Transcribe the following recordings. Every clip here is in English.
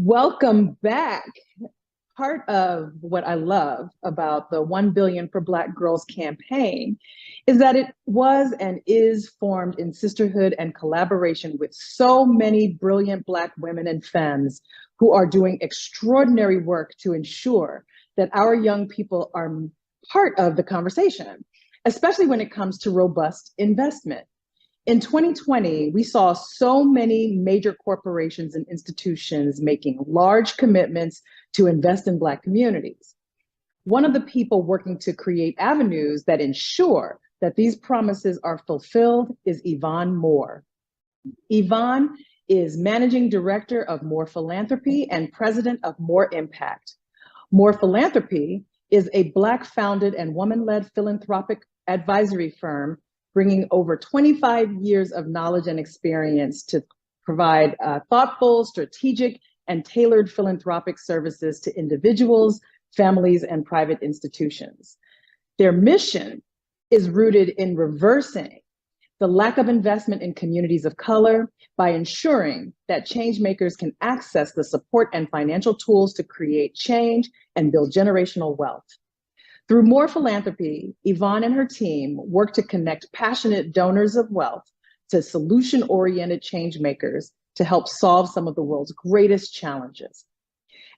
Welcome back. Part of what I love about the 1 Billion for Black Girls campaign is that it was and is formed in sisterhood and collaboration with so many brilliant Black women and femmes who are doing extraordinary work to ensure that our young people are part of the conversation, especially when it comes to robust investment. In 2020, we saw so many major corporations and institutions making large commitments to invest in Black communities. One of the people working to create avenues that ensure that these promises are fulfilled is Yvonne Moore. Yvonne is Managing Director of Moore Philanthropy and President of Moore Impact. Moore Philanthropy is a Black-founded and woman-led philanthropic advisory firm bringing over 25 years of knowledge and experience to provide thoughtful, strategic, and tailored philanthropic services to individuals, families, and private institutions. Their mission is rooted in reversing the lack of investment in communities of color by ensuring that change makers can access the support and financial tools to create change and build generational wealth. Through Moore Philanthropy, Yvonne and her team work to connect passionate donors of wealth to solution-oriented change makers to help solve some of the world's greatest challenges.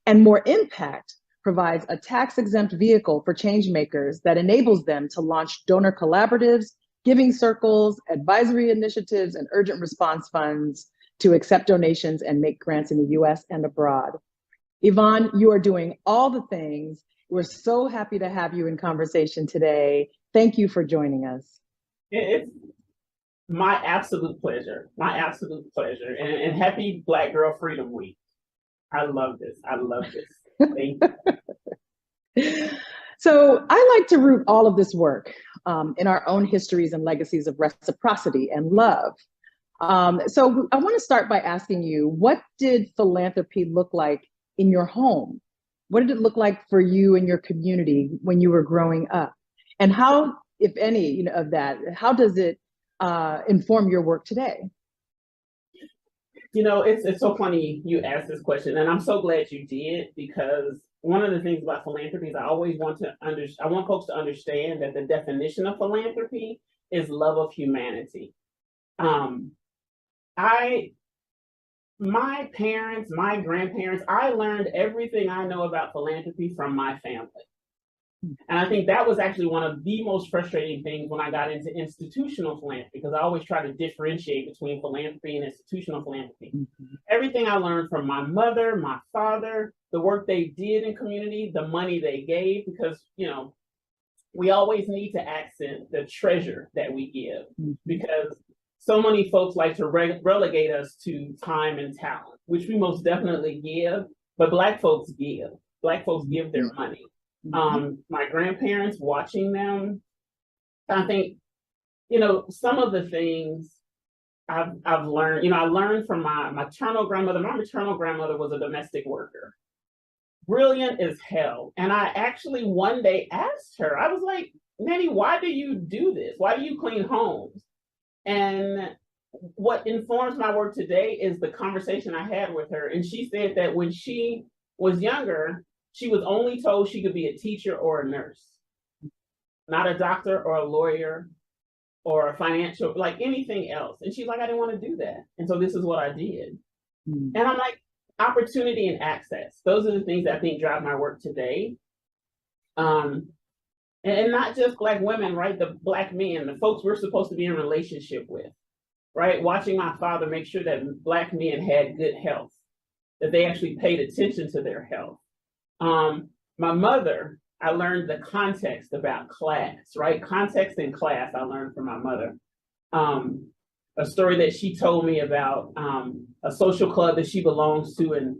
And Moore Impact provides a tax-exempt vehicle for change makers that enables them to launch donor collaboratives, giving circles, advisory initiatives, and urgent response funds to accept donations and make grants in the US and abroad. Yvonne, you are doing all the things. We're so happy to have you in conversation today. Thank you for joining us. It's my absolute pleasure, and happy Black Girl Freedom Week. I love this, Thank you. So I like to root all of this work in our own histories and legacies of reciprocity and love. So I want to start by asking you, what did philanthropy look like in your home? What did it look like for you and your community when you were growing up? And how, if any, of that, how does it inform your work today? It's so funny you asked this question, and I'm so glad you did, because one of the things about philanthropy is I always want folks to understand that the definition of philanthropy is love of humanity. My parents, my grandparents, I learned everything I know about philanthropy from my family. And I think that was actually one of the most frustrating things when I got into institutional philanthropy, because I always try to differentiate between philanthropy and institutional philanthropy. Mm-hmm. Everything I learned from my mother, my father, the work they did in community, the money they gave, because, we always need to accent the treasure that we give, mm-hmm. because so many folks like to relegate us to time and talent, which we most definitely give, but Black folks give. Black folks give their money. My grandparents, watching them, I think, some of the things I've learned, I learned from my maternal grandmother. My maternal grandmother was a domestic worker, brilliant as hell. And I actually one day asked her, I was like, Nanny, why do you do this? Why do you clean homes? And what informs my work today is the conversation I had with her. And she said that when she was younger, she was only told she could be a teacher or a nurse, not a doctor or a lawyer or a financial, like anything else. And she's like, I didn't want to do that. And so this is what I did. Mm. And I'm like, opportunity and access. Those are the things that I think drive my work today. And not just Black women, right? The Black men, the folks we're supposed to be in relationship with, right? Watching my father make sure that Black men had good health, that they actually paid attention to their health. My mother, I learned the context about class, right? Context and class, I learned from my mother. A story that she told me about a social club that she belongs to, and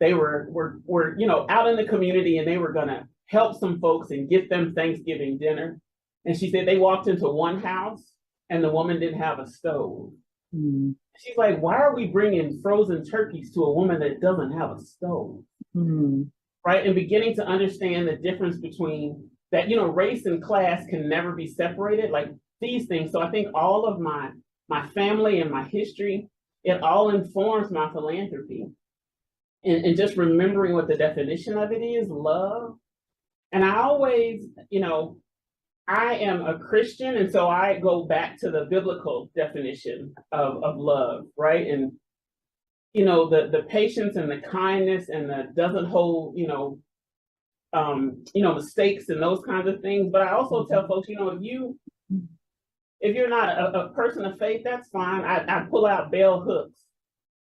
they were out in the community, and they were gonna help some folks and get them Thanksgiving dinner. And she said they walked into one house and the woman didn't have a stove. Mm. She's like, why are we bringing frozen turkeys to a woman that doesn't have a stove? Mm. Right? And beginning to understand the difference between that, race and class can never be separated, like these things. So I think all of my family and my history, it all informs my philanthropy. and just remembering what the definition of it is, love. And I always, I am a Christian, and so I go back to the biblical definition of love, right? And the patience and the kindness and the doesn't hold, mistakes and those kinds of things. But I also tell folks, if you're not a person of faith, that's fine. I pull out bell hooks,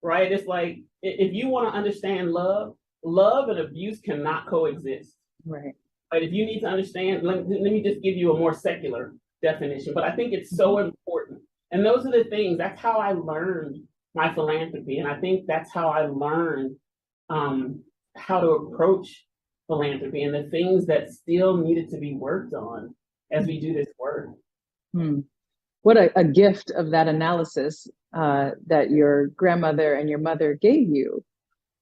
right? It's like, if you want to understand love and abuse cannot coexist. Right. But if you need to understand, let me just give you a more secular definition. But I think it's so important. And those are the things, that's how I learned my philanthropy. And I think that's how I learned how to approach philanthropy and the things that still needed to be worked on as we do this work. What a gift of that analysis that your grandmother and your mother gave you.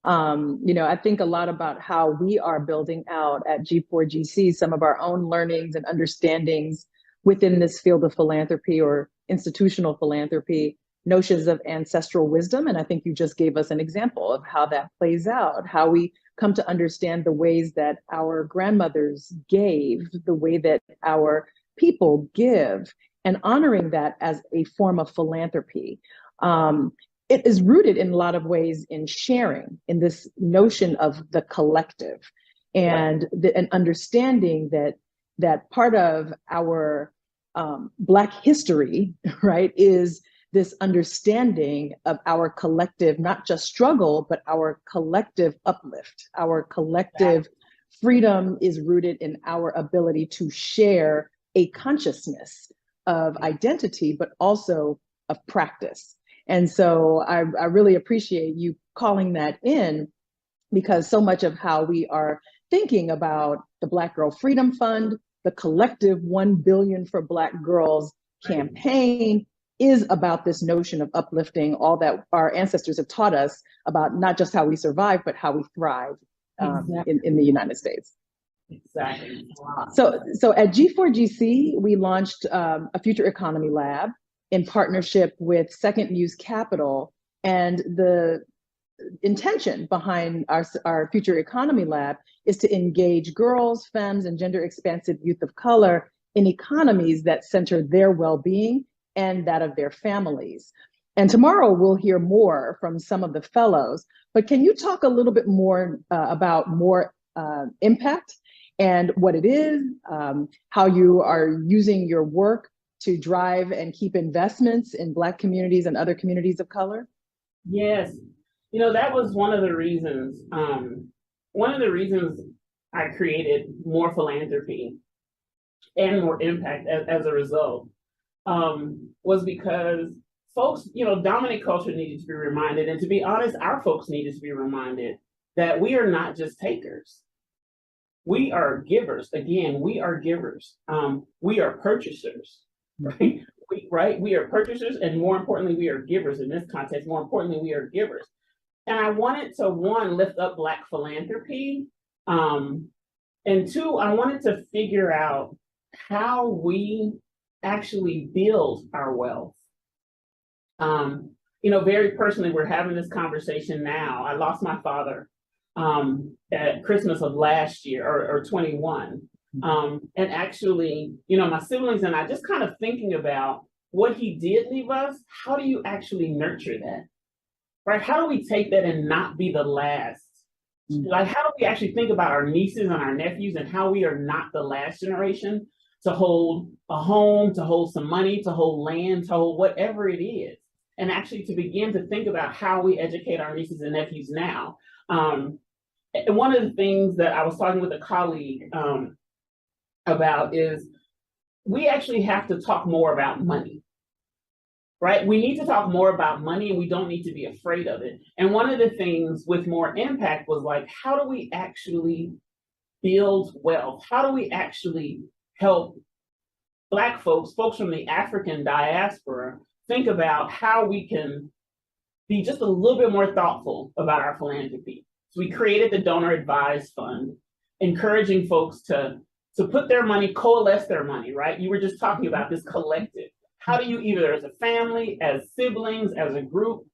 I think a lot about how we are building out at G4GC some of our own learnings and understandings within this field of philanthropy or institutional philanthropy, notions of ancestral wisdom. And I think you just gave us an example of how that plays out, how we come to understand the ways that our grandmothers gave, the way that our people give, and honoring that as a form of philanthropy. It is rooted in a lot of ways in sharing, in this notion of the collective, and an understanding that part of our Black history, right, is this understanding of our collective, not just struggle, but our collective uplift. Our collective freedom is rooted in our ability to share a consciousness of identity, but also of practice. And so I really appreciate you calling that in, because so much of how we are thinking about the Black Girl Freedom Fund, the collective 1 billion for Black girls campaign, is about this notion of uplifting all that our ancestors have taught us about not just how we survive, but how we thrive in the United States. Exactly. Wow. So at G4GC, we launched a Future Economy Lab in partnership with Second Muse Capital. And the intention behind our Future Economy Lab is to engage girls, femmes, and gender-expansive youth of color in economies that center their well-being and that of their families. And tomorrow we'll hear more from some of the fellows, but can you talk a little bit more about More Impact and what it is, how you are using your work to drive and keep investments in Black communities and other communities of color? Yes, that was one of the reasons. One of the reasons I created More Philanthropy and More Impact as a result was because folks, dominant culture needed to be reminded, and to be honest, our folks needed to be reminded that we are not just takers. We are givers. Again, we are givers. We are purchasers, right? We are purchasers, and more importantly, we are givers in this context. More importantly, we are givers. And I wanted to, one, lift up Black philanthropy, and two, I wanted to figure out how we actually build our wealth. Very personally, we're having this conversation now. I lost my father at Christmas of last year, or 21. And actually, my siblings and I just kind of thinking about what he did leave us. How do you actually nurture that? Right? How do we take that and not be the last? Like, how do we actually think about our nieces and our nephews and how we are not the last generation to hold a home, to hold some money, to hold land, to hold whatever it is, and actually to begin to think about how we educate our nieces and nephews now. And one of the things that I was talking with a colleague about is we actually have to talk more about money, right? We need to talk more about money, and we don't need to be afraid of it. And one of the things with More Impact was like, how do we actually build wealth? How do we actually help Black folks from the African diaspora, think about how we can be just a little bit more thoughtful about our philanthropy? So we created the Donor Advised Fund, encouraging folks to put their money, coalesce their money, right? You were just talking about this collective. How do you, either as a family, as siblings, as a group,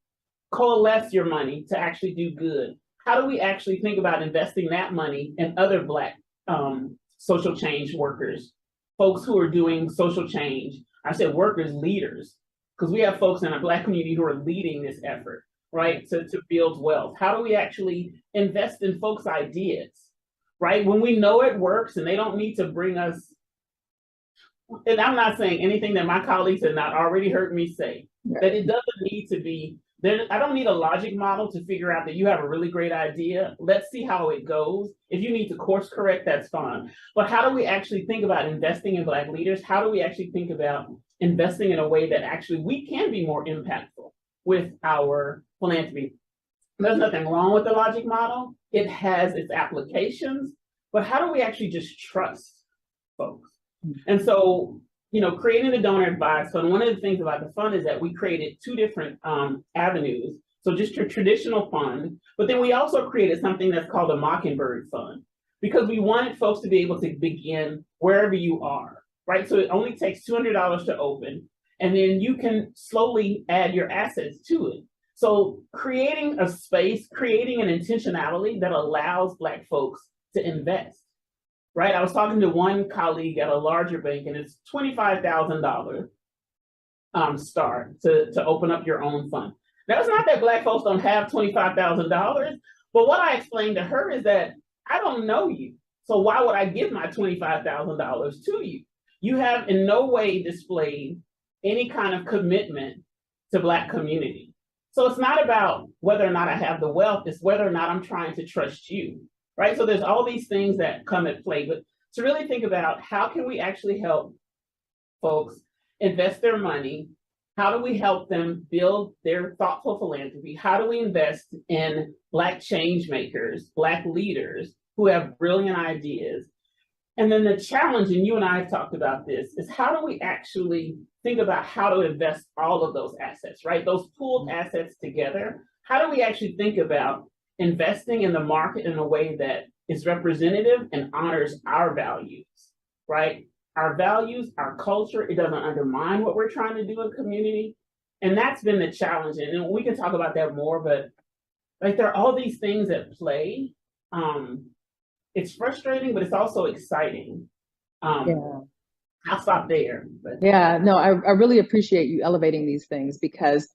coalesce your money to actually do good? how do we actually think about investing that money in other Black social change workers, folks who are doing social change? I said workers, leaders, because we have folks in our Black community who are leading this effort, right, to build wealth. How do we actually invest in folks' ideas, right? When we know it works and they don't need to bring us, and I'm not saying anything that my colleagues have not already heard me say, that it doesn't need to be, I don't need a logic model to figure out that you have a really great idea. Let's see how it goes. If you need to course correct, that's fine. But how do we actually think about investing in Black leaders? How do we actually think about investing in a way that actually we can be more impactful with our philanthropy? There's nothing wrong with the logic model. It has its applications, but how do we actually just trust folks? And so, creating the donor advised fund, one of the things about the fund is that we created two different avenues. So just your traditional fund, but then we also created something that's called a Mockingbird Fund, because we wanted folks to be able to begin wherever you are, right? So it only takes $200 to open, and then you can slowly add your assets to it. So creating a space, creating an intentionality that allows Black folks to invest. Right, I was talking to one colleague at a larger bank, and it's $25,000 start to open up your own fund. Now, it's not that Black folks don't have $25,000, but what I explained to her is that I don't know you, so why would I give my $25,000 to you? You have in no way displayed any kind of commitment to Black community. So it's not about whether or not I have the wealth, it's whether or not I'm trying to trust you. Right, so there's all these things that come at play, but to really think about how can we actually help folks invest their money? How do we help them build their thoughtful philanthropy? How do we invest in Black change makers, Black leaders who have brilliant ideas? And then the challenge, and you and I have talked about this, is how do we actually think about how to invest all of those assets, right? Those pooled assets together. How do we actually think about investing in the market in a way that is representative and honors our values, right? Our values, our culture, it doesn't undermine what we're trying to do in community. And that's been the challenge. And we can talk about that more, but like there are all these things at play. It's frustrating, but it's also exciting. I'll stop there. But. Yeah, no, I really appreciate you elevating these things, because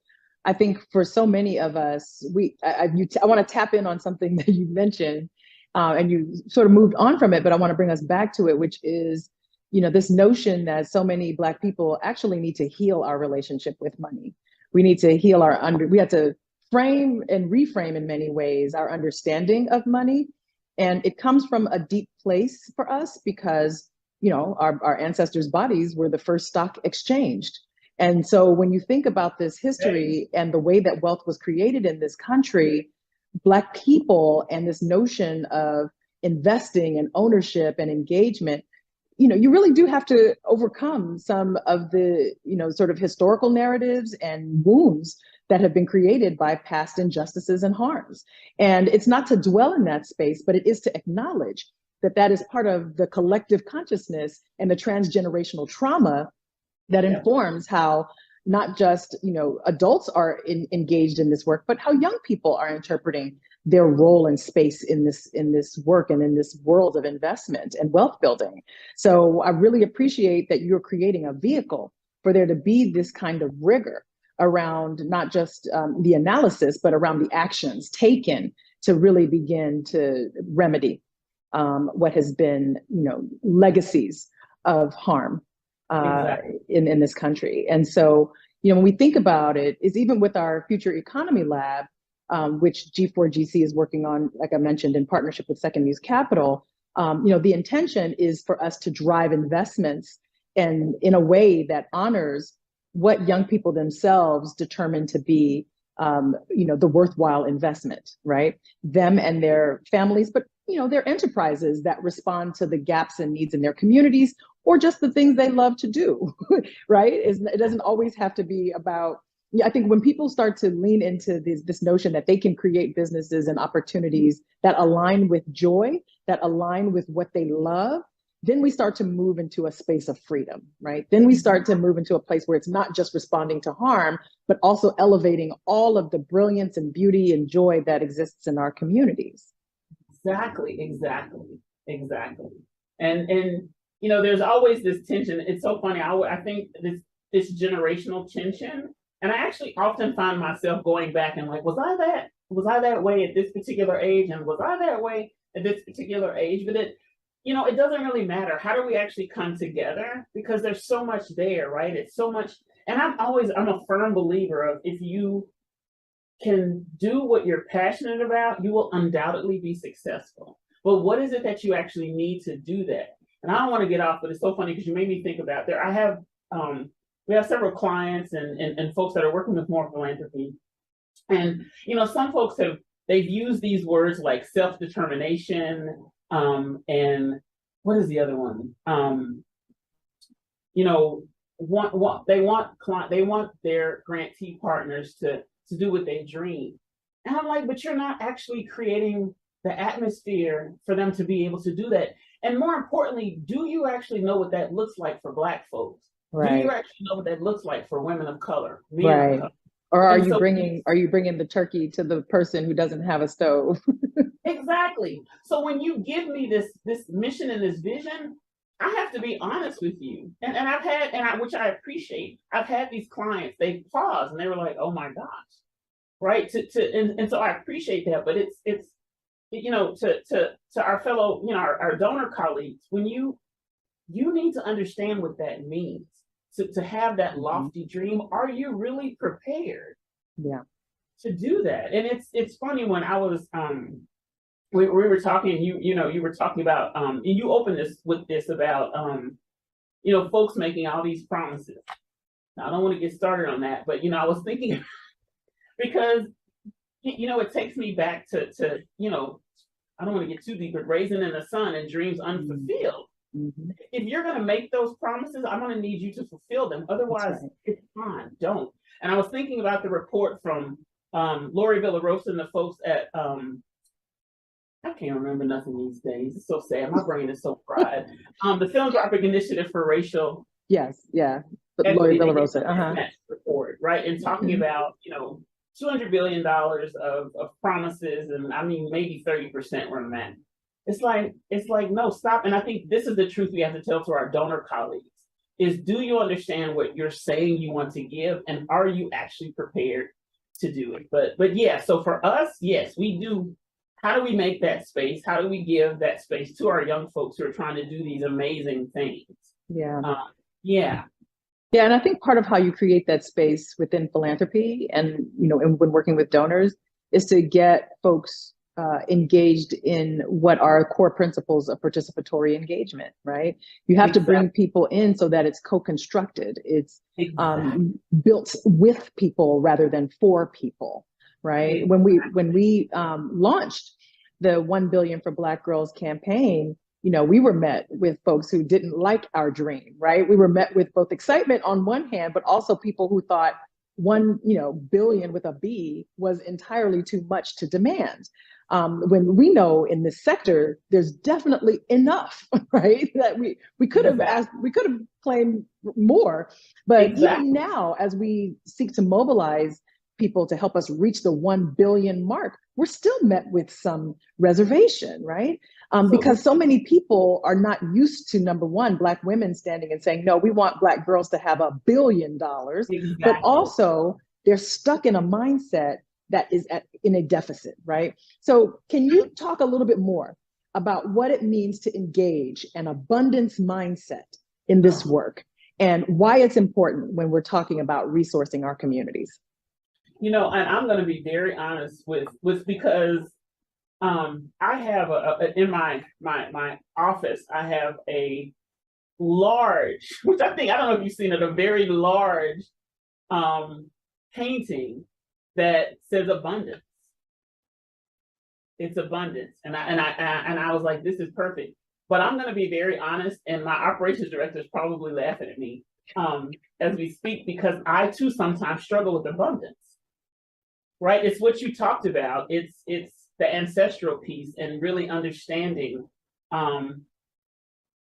I think for so many of us, I want to tap in on something that you mentioned, and you sort of moved on from it, but I want to bring us back to it, which is, this notion that so many Black people actually need to heal our relationship with money. We need to heal we have to frame and reframe in many ways our understanding of money. And it comes from a deep place for us because, our ancestors' bodies were the first stock exchanged. And so when you think about this history and the way that wealth was created in this country, Black people and this notion of investing and ownership and engagement, you really do have to overcome some of the, sort of historical narratives and wounds that have been created by past injustices and harms. And it's not to dwell in that space, but it is to acknowledge that that is part of the collective consciousness and the transgenerational trauma that informs how not just adults are engaged in this work, but how young people are interpreting their role and space in this work and in this world of investment and wealth building. So I really appreciate that you're creating a vehicle for there to be this kind of rigor around not just the analysis, but around the actions taken to really begin to remedy what has been legacies of harm in this country. And so, when we think about it, is even with our Future Economy Lab, which G4GC is working on, like I mentioned, in partnership with Second Muse Capital, the intention is for us to drive investments and in a way that honors what young people themselves determine to be, the worthwhile investment, right? Them and their families, but their enterprises that respond to the gaps and needs in their communities, or just the things they love to do, right? It doesn't always have to be about, I think when people start to lean into this notion that they can create businesses and opportunities that align with joy, that align with what they love, then we start to move into a space of freedom, right? Then we start to move into a place where it's not just responding to harm, but also elevating all of the brilliance and beauty and joy that exists in our communities. Exactly, exactly, exactly. And you know, there's always this tension. It's so funny. I think this generational tension, and I actually often find myself going back and like, was I that way at this particular age, and was I that way at this particular age? But it, you know, it doesn't really matter. How do we actually come together? Because there's so much there, right? It's so much, and I'm a firm believer of, if you can do what you're passionate about, you will undoubtedly be successful. But what is it that you actually need to do that? And I don't want to get off, but it's so funny because you made me think about there. We have several clients and folks that are working with more philanthropy. And, you know, some folks they've used these words like self-determination, and what is the other one? You know, they want their grantee partners to do what they dream. And I'm like, but you're not actually creating the atmosphere for them to be able to do that. And more importantly, do you actually know what that looks like for Black folks? Right. Do you actually know what that looks like for women of color? Right. Of color? Or are you bringing the turkey to the person who doesn't have a stove? Exactly. So when you give me this mission and this vision, I have to be honest with you. And I've had, which I appreciate, I've had these clients, they pause and they were like, oh my gosh. Right. And so I appreciate that. But it's you know, to our fellow, you know, our donor colleagues, when you need to understand what that means. To have that lofty dream, are you really prepared? Yeah. To do that? And it's funny, when I was we were talking, you were talking about and you opened this about you know, folks making all these promises. Now, I don't want to get started on that, but you know, I was thinking because you know, it takes me back to you know, I don't want to get too deep, but raising in the sun and dreams unfulfilled. Mm-hmm. If you're going to make those promises, I'm going to need you to fulfill them. Otherwise, right. It's fine, don't. And I was thinking about the report from Lori Villarosa and the folks at I can't remember nothing these days. It's so sad. My brain is so fried. The Philanthropic Initiative for Racial. Yes, yeah. But Lori Villarosa. Report, right? And talking about, you know, $200 billion of promises, and I mean, maybe 30% were met. It's like, no, stop. And I think this is the truth we have to tell to our donor colleagues is, do you understand what you're saying you want to give? And are you actually prepared to do it? But yeah, so for us, yes, we do. How do we make that space? How do we give that space to our young folks who are trying to do these amazing things? Yeah. Yeah. Yeah, and I think part of how you create that space within philanthropy and, you know, and when working with donors is to get folks engaged in what are core principles of participatory engagement, right? You have to bring people in so that it's co-constructed. It's built with people rather than for people, right? When we launched the 1 Billion for Black Girls campaign, you know, we were met with folks who didn't like our dream, right? We were met with both excitement on one hand, but also people who thought 1 billion with a B was entirely too much to demand. When we know in this sector, there's definitely enough, right? That we could have asked, we could have claimed more, but even now, as we seek to mobilize people to help us reach the 1 billion mark, we're still met with some reservation, right? Because so many people are not used to, number one, Black women standing and saying, no, we want Black girls to have $1 billion, but also they're stuck in a mindset that is in a deficit, right? So can you talk a little bit more about what it means to engage an abundance mindset in this work and why it's important when we're talking about resourcing our communities? You know, and I'm going to be very honest with because I have in my office, I have a large, which I don't know if you've seen it, a very large painting that says abundance. It's abundance, and I was like, this is perfect. But I'm going to be very honest, and my operations director is probably laughing at me as we speak, because I too sometimes struggle with abundance. Right? It's what you talked about. It's the ancestral piece and really understanding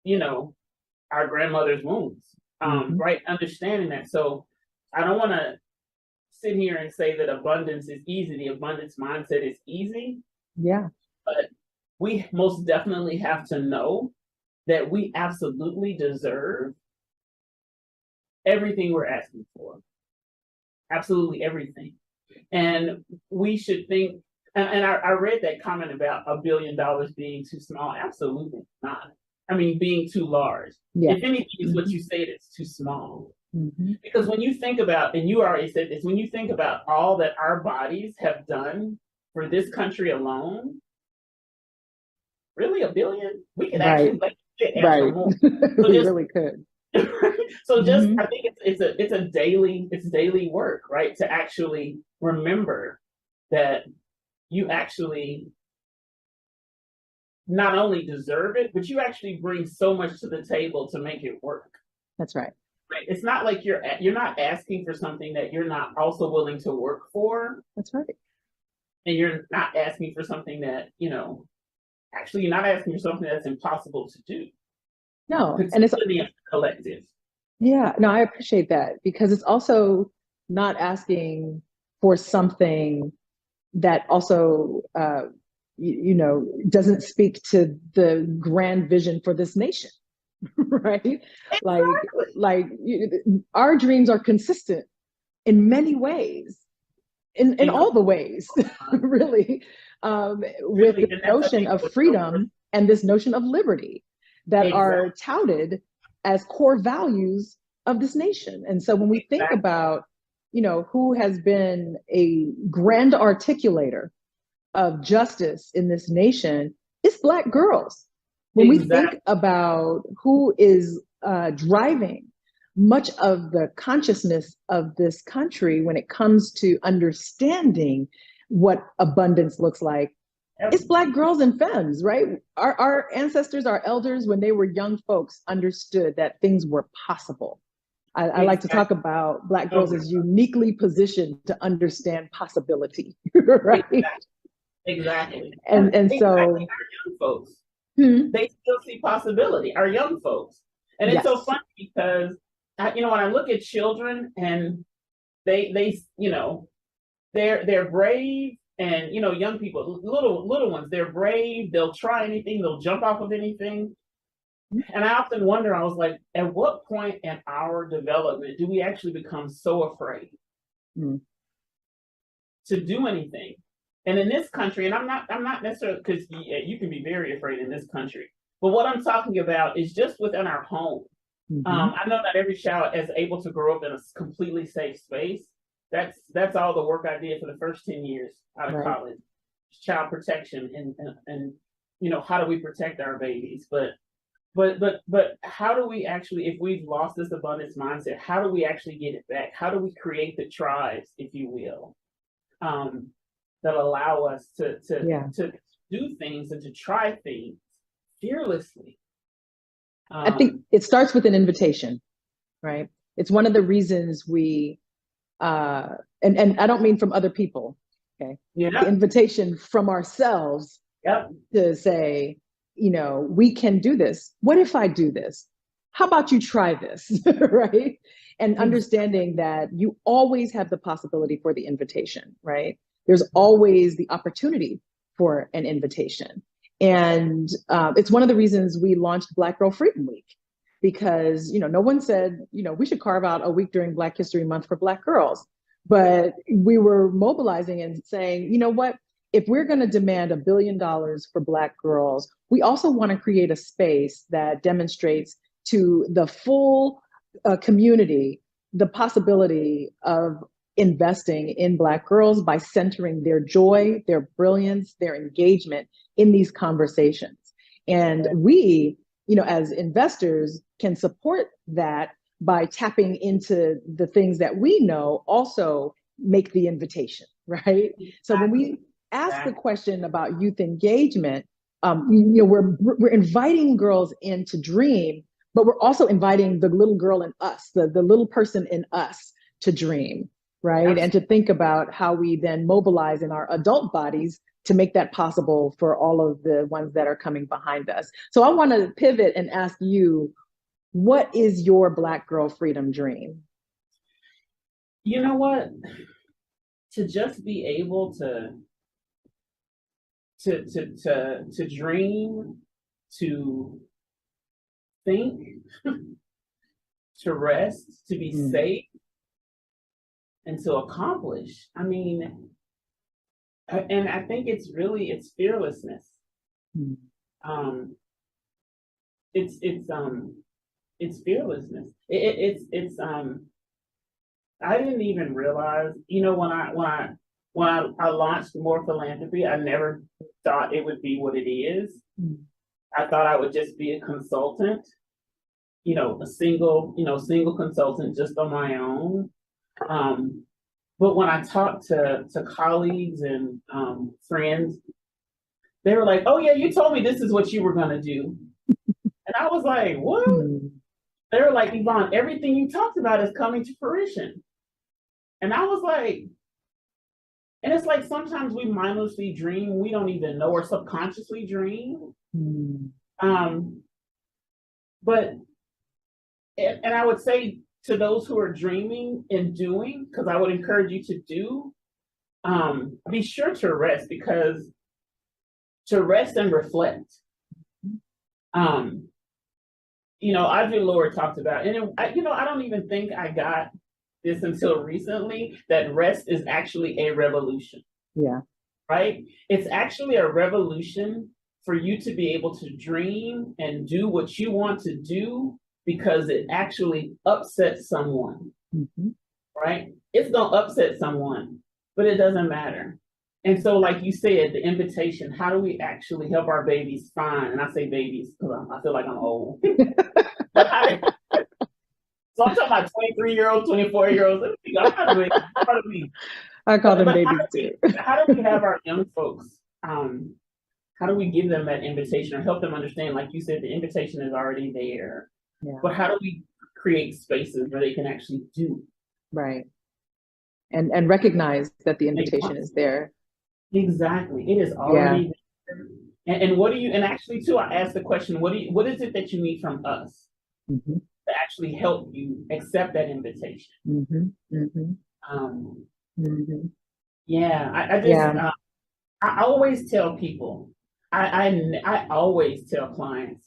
you know, our grandmother's wounds, right? Understanding that. So I don't want to sit here and say that abundance is easy. The abundance mindset is easy. Yeah. But we most definitely have to know that we absolutely deserve everything we're asking for. Absolutely everything. And we should think, and I read that comment about $1 billion being too small. Absolutely not. I mean, being too large. Yeah. If anything, is what you said, it's too small. Because when you think about, and you already said this, when you think about all that our bodies have done for this country alone, really $1 billion? We could actually right. more. So we really could. So just I think it's daily work, right? To actually remember that you actually not only deserve it, but you actually bring so much to the table to make it work. That's right. Right. It's not like you're not asking for something that you're not also willing to work for. That's right. And you're not asking for something that, actually you're not asking for something that's impossible to do. No, and it's collective. Yeah, no, I appreciate that, because it's also not asking for something that also, doesn't speak to the grand vision for this nation, right? Our dreams are consistent in many ways, in all the ways, really, with the notion of freedom and this notion of liberty that are touted as core values of this nation. And so when we think about, who has been a grand articulator of justice in this nation, it's Black girls. When we think about who is driving much of the consciousness of this country when it comes to understanding what abundance looks like, it's Black girls and femmes, right? Our ancestors, our elders, when they were young folks, understood that things were possible. I like to talk about Black girls as uniquely positioned to understand possibility, right? Exactly. And so our young folks, they still see possibility, our young folks. And it's so funny because, when I look at children and they're brave. And young people, little ones, they're brave. They'll try anything. They'll jump off of anything. And I often wonder. I was like, at what point in our development do we actually become so afraid to do anything? And in this country, and I'm not necessarily, because you can be very afraid in this country. But what I'm talking about is just within our home. I know not every child is able to grow up in a completely safe space. That's all the work I did for the first 10 years out of college. Child protection and how do we protect our babies? But how do we actually, if we've lost this abundance mindset, how do we actually get it back? How do we create the tribes, if you will, that allow us to do things and to try things fearlessly? I think it starts with an invitation, right? It's one of the reasons we and I don't mean from other people, okay? The invitation from ourselves to say, we can do this. What if I do this? How about you try this, right? And understanding that you always have the possibility for the invitation, right? There's always the opportunity for an invitation. And it's one of the reasons we launched Black Girl Freedom Week. Because, no one said, we should carve out a week during Black History Month for Black girls. But we were mobilizing and saying, what, if we're going to demand $1 billion for Black girls, we also want to create a space that demonstrates to the full community the possibility of investing in Black girls by centering their joy, their brilliance, their engagement in these conversations. And we, as investors, can support that by tapping into the things that we know also make the invitation, right? So when we ask the question about youth engagement, we're inviting girls in to dream, but we're also inviting the little girl in us, the little person in us to dream. right? Absolutely. And to think about how we then mobilize in our adult bodies to make that possible for all of the ones that are coming behind us. So I want to pivot and ask you, what is your Black girl freedom dream? You know what? To just be able to dream, to think, to rest, to be safe, and to accomplish. I mean, and I think it's fearlessness. It's fearlessness. It's I didn't even realize, you know, when I launched More Philanthropy, I never thought it would be what it is. I thought I would just be a consultant, you know, a single consultant just on my own. But when I talked to colleagues and friends, they were like, "Oh yeah, you told me this is what you were gonna do," and I was like, "What?" They were like, "Yvonne, everything you talked about is coming to fruition," and I was like, and it's like sometimes we mindlessly dream, we don't even know, or subconsciously dream. But and I would say to those who are dreaming and doing, because I would encourage you to do, be sure to rest, because to rest and reflect. You know, Audre Lorde talked about, and you know, I don't even think I got this until recently, that rest is actually a revolution. Yeah. Right? It's actually a revolution for you to be able to dream and do what you want to do, because it actually upsets someone. Right? It's gonna upset someone, but it doesn't matter. And so, like you said, the invitation, how do we actually help our babies find, and I say babies because I feel like I'm old. So I'm talking about 23-year-olds, 24-year-olds. I call them babies too. How do we have our young folks, how do we give them that invitation or help them understand, like you said, the invitation is already there. But how do we create spaces where they can actually do? Right. And recognize that the invitation is there. Exactly. It is already there. And what do you, and actually too, I asked the question, what is it that you need from us to actually help you accept that invitation? Yeah, I just, I always tell people, I always tell clients,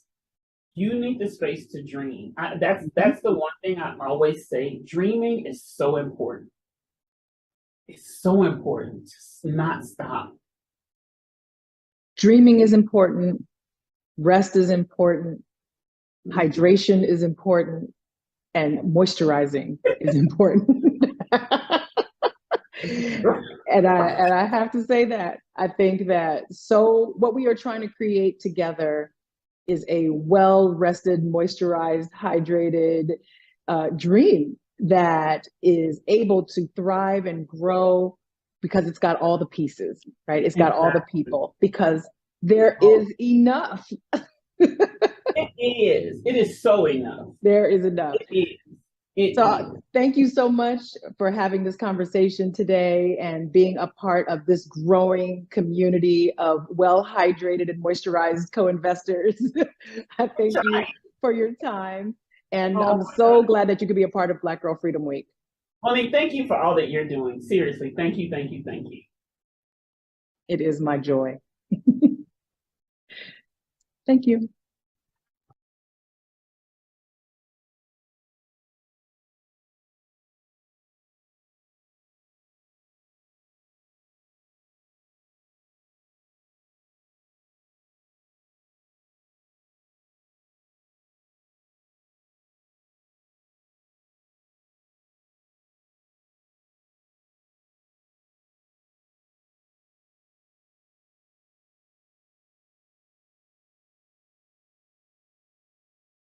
you need the space to dream. That's the one thing I always say. Dreaming is so important. It's so important to not stop. Dreaming is important. Rest is important. Hydration is important. And moisturizing is important. And I have to say that I think that, so what we are trying to create together is a well-rested, moisturized, hydrated dream that is able to thrive and grow, because it's got all the pieces, right? It's got all the people, because there is enough. It is. It is so enough. There is enough. It is. So thank you so much for having this conversation today and being a part of this growing community of well-hydrated and moisturized co-investors. I thank you for your time. And I'm so glad that you could be a part of Black Girl Freedom Week. Monique, thank you for all that you're doing. Seriously, thank you, thank you, thank you. It is my joy. Thank you.